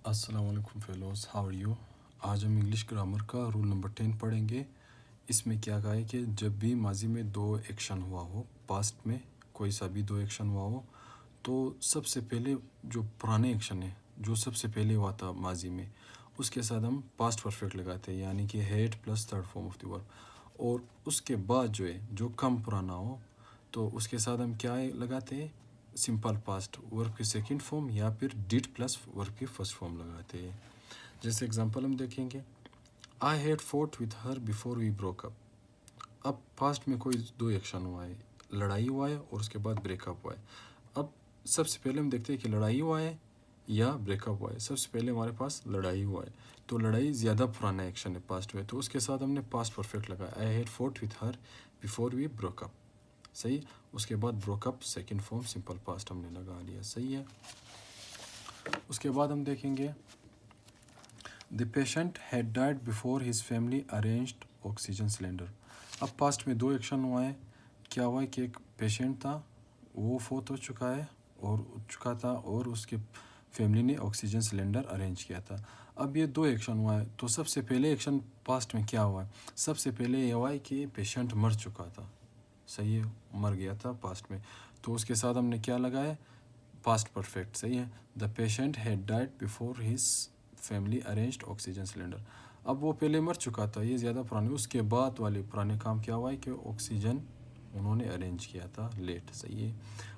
السلام علیکم fellows, how are you? آج ہم انگلش گرامر کا رول نمبر 10 پڑھیں گے۔ اس میں کیا کہا ہے کہ جب بھی ماضی میں دو ایکشن ہوا ہو، پاسٹ میں کوئی سا بھی دو ایکشن ہوا ہو، تو سب سے پہلے جو پرانے ایکشن ہے، جو سب سے پہلے ہوا تھا ماضی میں، اس کے ساتھ ہم پاسٹ پرفیکٹ لگاتے ہیں، یعنی کہ had plus third form of the verb. اور اس کے بعد جو ہے جو کم پرانا ہو تو اس کے ساتھ ہم کیا لگاتے ہیں؟ سمپل پاسٹ ورب کی سیکنڈ فارم یا پھر ڈیڈ پلس ورب کی فرسٹ فارم لگاتے ہیں۔ جیسے اگزامپل ہم دیکھیں گے، I had fought with her before we broke up. اب پاسٹ میں کوئی دو ایکشن ہوا ہے، لڑائی ہوا ہے اور اس کے بعد بریک اپ ہوا ہے۔ اب سب سے پہلے ہم دیکھتے ہیں کہ لڑائی ہوا ہے یا بریک اپ ہوا ہے۔ سب سے پہلے ہمارے پاس لڑائی ہوا ہے، تو لڑائی زیادہ پرانا ایکشن ہے پاسٹ میں، تو اس کے ساتھ ہم نے پاسٹ پرفیکٹ لگایا، I had fought with her before we broke up. صحیح، اس کے بعد broke up second form simple past ہم نے لگا لیا۔ صحیح ہے، اس کے بعد ہم دیکھیں گے، the patient had died before his family arranged oxygen cylinder. اب پاسٹ میں دو ایکشن ہوا ہے، کیا ہوا ہے کہ ایک پیشنٹ تھا، وہ فوت ہو چکا تھا اور اس کے فیملی نے آکسیجن سلنڈر ارینج کیا تھا۔ اب یہ دو ایکشن ہوا ہے، تو سب سے پہلے ایکشن پاسٹ میں کیا ہوا ہے؟ سب سے پہلے یہ ہوا ہے کہ پیشنٹ مر چکا تھا، صحیح ہے، مر گیا تھا پاسٹ میں، تو اس کے ساتھ ہم نے کیا لگایا؟ Past perfect. صحیح ہے، the patient had died before his family arranged oxygen cylinder. اب وہ پہلے مر چکا تھا، یہ زیادہ پرانے، اس کے بعد والے پرانے کام کیا ہوا ہے کہ آکسیجن انہوں نے ارینج کیا تھا لیٹ۔ صحیح ہے،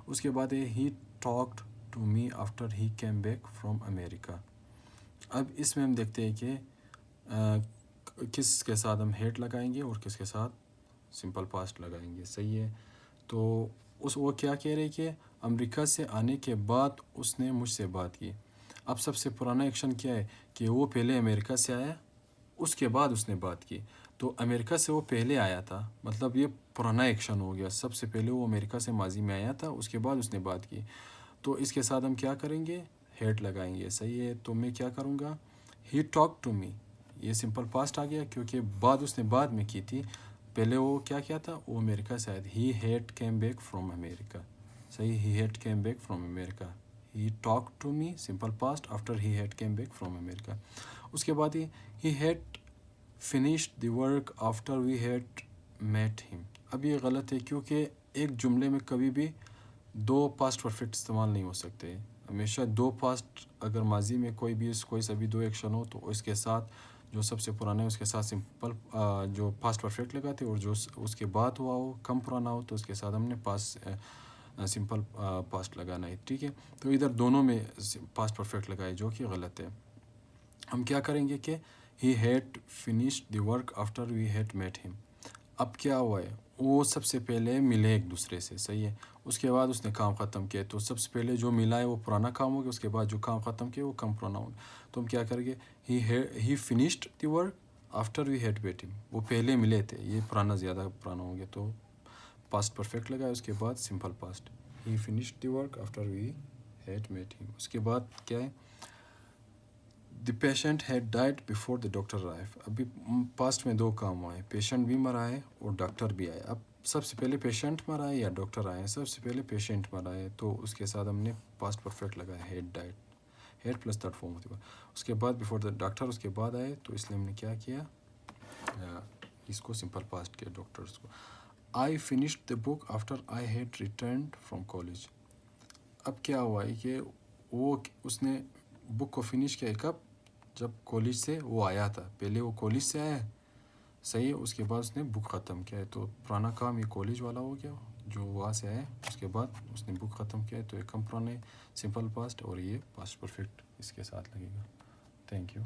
اس کے بعد ہے he talked to me after he came back from America. اب اس میں ہم دیکھتے ہیں کہ کس کے ساتھ ہم ہیڈ لگائیں گے اور کس کے ساتھ سمپل پاسٹ لگائیں گے۔ صحیح ہے، تو وہ کیا کہہ رہے کہ امریکہ سے آنے کے بعد اس نے مجھ سے بات کی۔ اب سب سے پرانا ایکشن کیا ہے کہ وہ پہلے امریکہ سے آیا، اس کے بعد اس نے بات کی، تو امریکہ سے وہ پہلے آیا تھا، مطلب یہ پرانا ایکشن ہو گیا، سب سے پہلے وہ امریکہ سے ماضی میں آیا تھا، اس کے بعد اس نے بات کی، تو اس کے ساتھ ہم کیا کریں گے؟ ہیڈ لگائیں گے۔ صحیح ہے، تو میں کیا کروں گا؟ ہی ٹاک ٹو می، یہ سمپل پاسٹ آ گیا کیونکہ بعد اس نے بعد میں کی تھی، پہلے وہ کیا تھا؟ وہ امریکہ سے آیا تھا، he had came back from America. صحیح، he had came back from America, he talk to me simple past after he had came back from America. اس کے بعد he had finished the work after we had met him. اب یہ غلط ہے کیونکہ ایک جملے میں کبھی بھی دو پاسٹ پرفیکٹ استعمال نہیں ہو سکتے، ہمیشہ دو پاسٹ، اگر ماضی میں کوئی سا بھی دو ایکشن ہو تو اس کے ساتھ جو سب سے پرانا ہے اس کے ساتھ سمپل جو پاسٹ پرفیکٹ لگاتے، اور جو اس کے بعد ہوا ہو کم پرانا ہو تو اس کے ساتھ ہم نے سمپل پاسٹ لگانا ہے۔ ٹھیک ہے، تو ادھر دونوں میں پاسٹ پرفیکٹ لگائے جو کہ غلط ہے۔ ہم کیا کریں گے کہ he had finished the work after we had met him. اب کیا ہوا ہے؟ وہ سب سے پہلے ملے ایک دوسرے سے، صحیح ہے، اس کے بعد اس نے کام ختم کیا، تو سب سے پہلے جو ملا ہے وہ پرانا کام ہو گیا، اس کے بعد جو کام ختم کیا وہ کم پرانا ہو گیا، تو ہم کیا کریں گے؟ He finished the work after we had met him, وہ پہلے ملے تھے، یہ زیادہ پرانا ہو گیا، تو پاسٹ پرفیکٹ لگایا، اس کے بعد simple past, he finished the work after we had met him. اس کے بعد کیا ہے؟ The patient had died before the doctor arrive. ابھی پاسٹ میں دو کام ہوئے ہیں، پیشنٹ بھی مرا ہے اور ڈاکٹر بھی آیا۔ اب سب سے پہلے پیشنٹ مرا ہے یا ڈاکٹر آئے؟ سب سے پہلے پیشنٹ مرا ہے، تو اس کے ساتھ ہم نے پاسٹ پرفیکٹ لگایا، had died, had plus third form ہوتی ہے۔ اس کے بعد بیفور دا ڈاکٹر، اس کے بعد آئے، تو اس لیے ہم نے کیا کیا؟ اس کو سمپل پاسٹ کیا، ڈاکٹرس کو۔ I finished the book after I had returned from college. اب کیا ہوا ہے کہ اس نے بک کو فنش کیا کب؟ جب کالج سے وہ آیا تھا، پہلے وہ کالج سے آیا، صحیح ہے، اس کے بعد اس نے بک ختم کیا ہے، تو پرانا کام یہ کالج والا ہو گیا، جو وہاں سے آیا اس کے بعد اس نے بک ختم کیا ہے، تو یہ کم پرانا ہے سمپل پاسٹ، اور یہ پاسٹ پرفیکٹ اس کے ساتھ لگے گا۔ Thank you.